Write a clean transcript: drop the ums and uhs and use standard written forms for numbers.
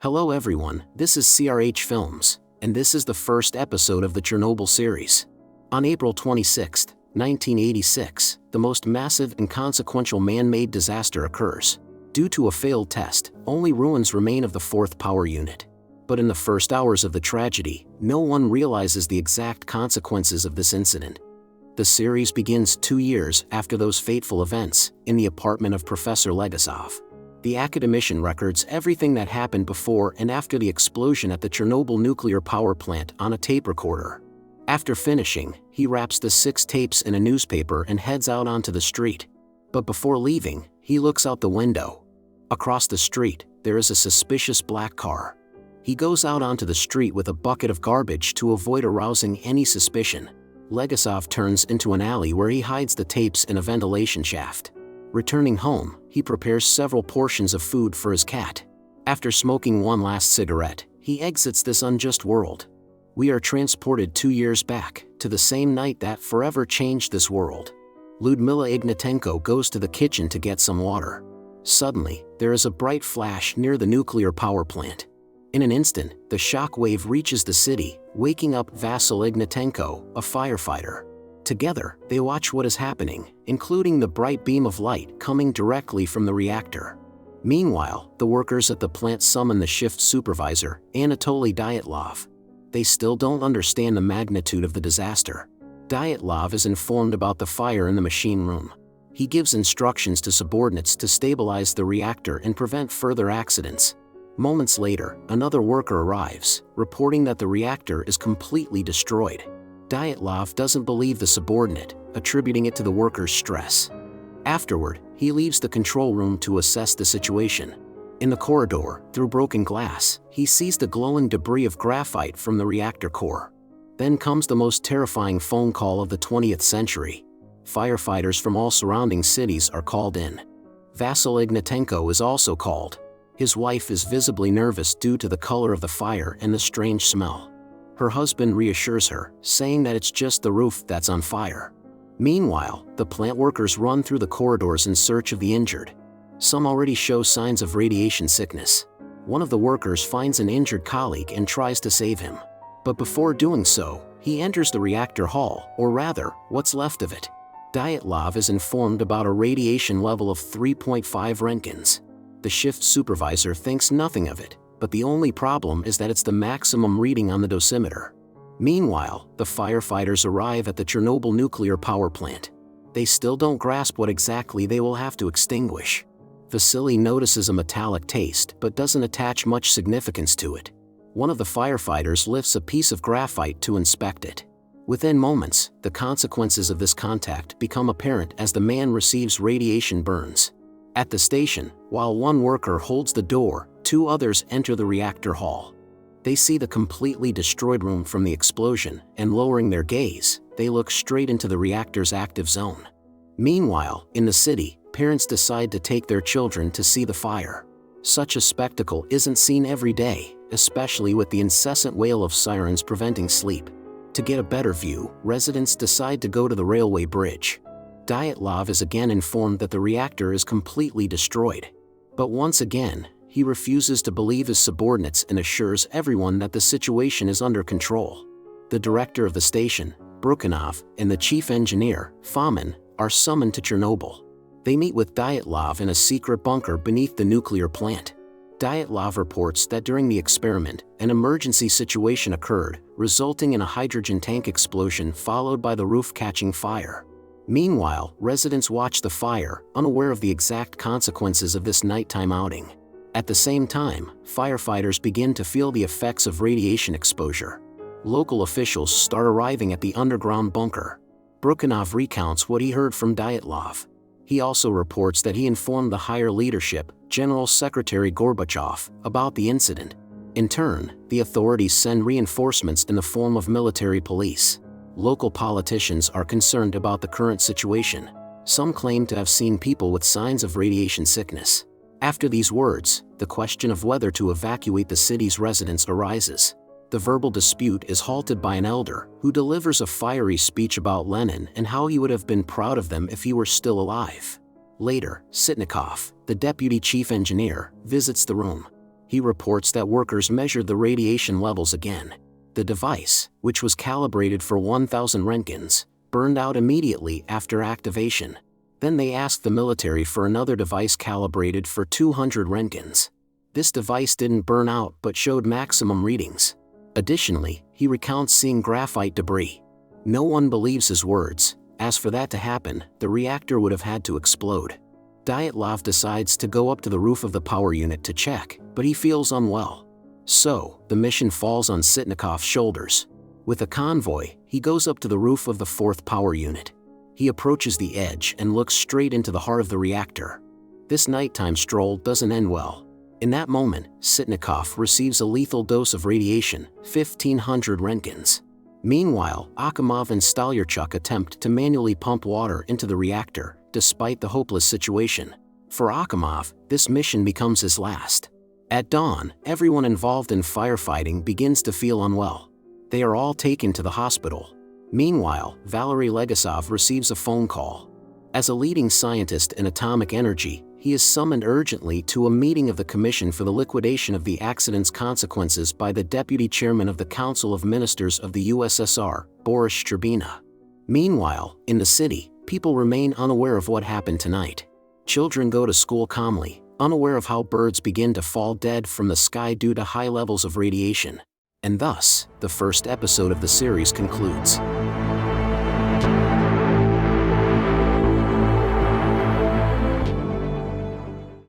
Hello everyone, this is CRH Films, and this is the first episode of the Chernobyl series. On April 26, 1986, the most massive and consequential man-made disaster occurs. Due to a failed test, only ruins remain of the fourth power unit. But in the first hours of the tragedy, no one realizes the exact consequences of this incident. The series begins 2 years after those fateful events, in the apartment of Professor Legasov. The academician records everything that happened before and after the explosion at the Chernobyl nuclear power plant on a tape recorder. After finishing, he wraps the 6 tapes in a newspaper and heads out onto the street. But before leaving, he looks out the window. Across the street, there is a suspicious black car. He goes out onto the street with a bucket of garbage to avoid arousing any suspicion. Legasov turns into an alley where he hides the tapes in a ventilation shaft. Returning home, he prepares several portions of food for his cat. After smoking one last cigarette, he exits this unjust world. We are transported 2 years back, to the same night that forever changed this world. Lyudmila Ignatenko goes to the kitchen to get some water. Suddenly, there is a bright flash near the nuclear power plant. In an instant, the shock wave reaches the city, waking up Vasyl Ignatenko, a firefighter. Together, they watch what is happening, including the bright beam of light coming directly from the reactor. Meanwhile, the workers at the plant summon the shift supervisor, Anatoly Dyatlov. They still don't understand the magnitude of the disaster. Dyatlov is informed about the fire in the machine room. He gives instructions to subordinates to stabilize the reactor and prevent further accidents. Moments later, another worker arrives, reporting that the reactor is completely destroyed. Dyatlov doesn't believe the subordinate, attributing it to the worker's stress. Afterward, he leaves the control room to assess the situation. In the corridor, through broken glass, he sees the glowing debris of graphite from the reactor core. Then comes the most terrifying phone call of the 20th century. Firefighters from all surrounding cities are called in. Vasyl Ignatenko is also called. His wife is visibly nervous due to the color of the fire and the strange smell. Her husband reassures her, saying that it's just the roof that's on fire. Meanwhile, the plant workers run through the corridors in search of the injured. Some already show signs of radiation sickness. One of the workers finds an injured colleague and tries to save him. But before doing so, he enters the reactor hall, or rather, what's left of it. Dyatlov is informed about a radiation level of 3.5 roentgens. The shift supervisor thinks nothing of it, but the only problem is that it's the maximum reading on the dosimeter. Meanwhile, the firefighters arrive at the Chernobyl nuclear power plant. They still don't grasp what exactly they will have to extinguish. Vasily notices a metallic taste but doesn't attach much significance to it. One of the firefighters lifts a piece of graphite to inspect it. Within moments, the consequences of this contact become apparent as the man receives radiation burns. At the station, while one worker holds the door, 2 others enter the reactor hall. They see the completely destroyed room from the explosion, and lowering their gaze, they look straight into the reactor's active zone. Meanwhile, in the city, parents decide to take their children to see the fire. Such a spectacle isn't seen every day, especially with the incessant wail of sirens preventing sleep. To get a better view, residents decide to go to the railway bridge. Dyatlov is again informed that the reactor is completely destroyed. But once again, he refuses to believe his subordinates and assures everyone that the situation is under control. The director of the station, Brukhanov, and the chief engineer, Fomin, are summoned to Chernobyl. They meet with Dyatlov in a secret bunker beneath the nuclear plant. Dyatlov reports that during the experiment, an emergency situation occurred, resulting in a hydrogen tank explosion followed by the roof catching fire. Meanwhile, residents watch the fire, unaware of the exact consequences of this nighttime outing. At the same time, firefighters begin to feel the effects of radiation exposure. Local officials start arriving at the underground bunker. Brukhanov recounts what he heard from Dyatlov. He also reports that he informed the higher leadership, General Secretary Gorbachev, about the incident. In turn, the authorities send reinforcements in the form of military police. Local politicians are concerned about the current situation. Some claim to have seen people with signs of radiation sickness. After these words, the question of whether to evacuate the city's residents arises. The verbal dispute is halted by an elder, who delivers a fiery speech about Lenin and how he would have been proud of them if he were still alive. Later, Sitnikov, the deputy chief engineer, visits the room. He reports that workers measured the radiation levels again. The device, which was calibrated for 1,000 roentgens, burned out immediately after activation. Then they asked the military for another device calibrated for 200 roentgens. This device didn't burn out but showed maximum readings. Additionally, he recounts seeing graphite debris. No one believes his words, as for that to happen, the reactor would have had to explode. Dyatlov decides to go up to the roof of the power unit to check, but he feels unwell. So, the mission falls on Sitnikov's shoulders. With a convoy, he goes up to the roof of the 4th power unit. He approaches the edge and looks straight into the heart of the reactor. This nighttime stroll doesn't end well. In that moment, Sitnikov receives a lethal dose of radiation, 1,500 roentgens. Meanwhile, Akimov and Stalyarchuk attempt to manually pump water into the reactor, despite the hopeless situation. For Akimov, this mission becomes his last. At dawn, everyone involved in firefighting begins to feel unwell. They are all taken to the hospital. Meanwhile, Valery Legasov receives a phone call. As a leading scientist in atomic energy, he is summoned urgently to a meeting of the Commission for the Liquidation of the Accident's Consequences by the Deputy Chairman of the Council of Ministers of the USSR, Boris Shcherbina. Meanwhile, in the city, people remain unaware of what happened tonight. Children go to school calmly, unaware of how birds begin to fall dead from the sky due to high levels of radiation. And thus, the first episode of the series concludes.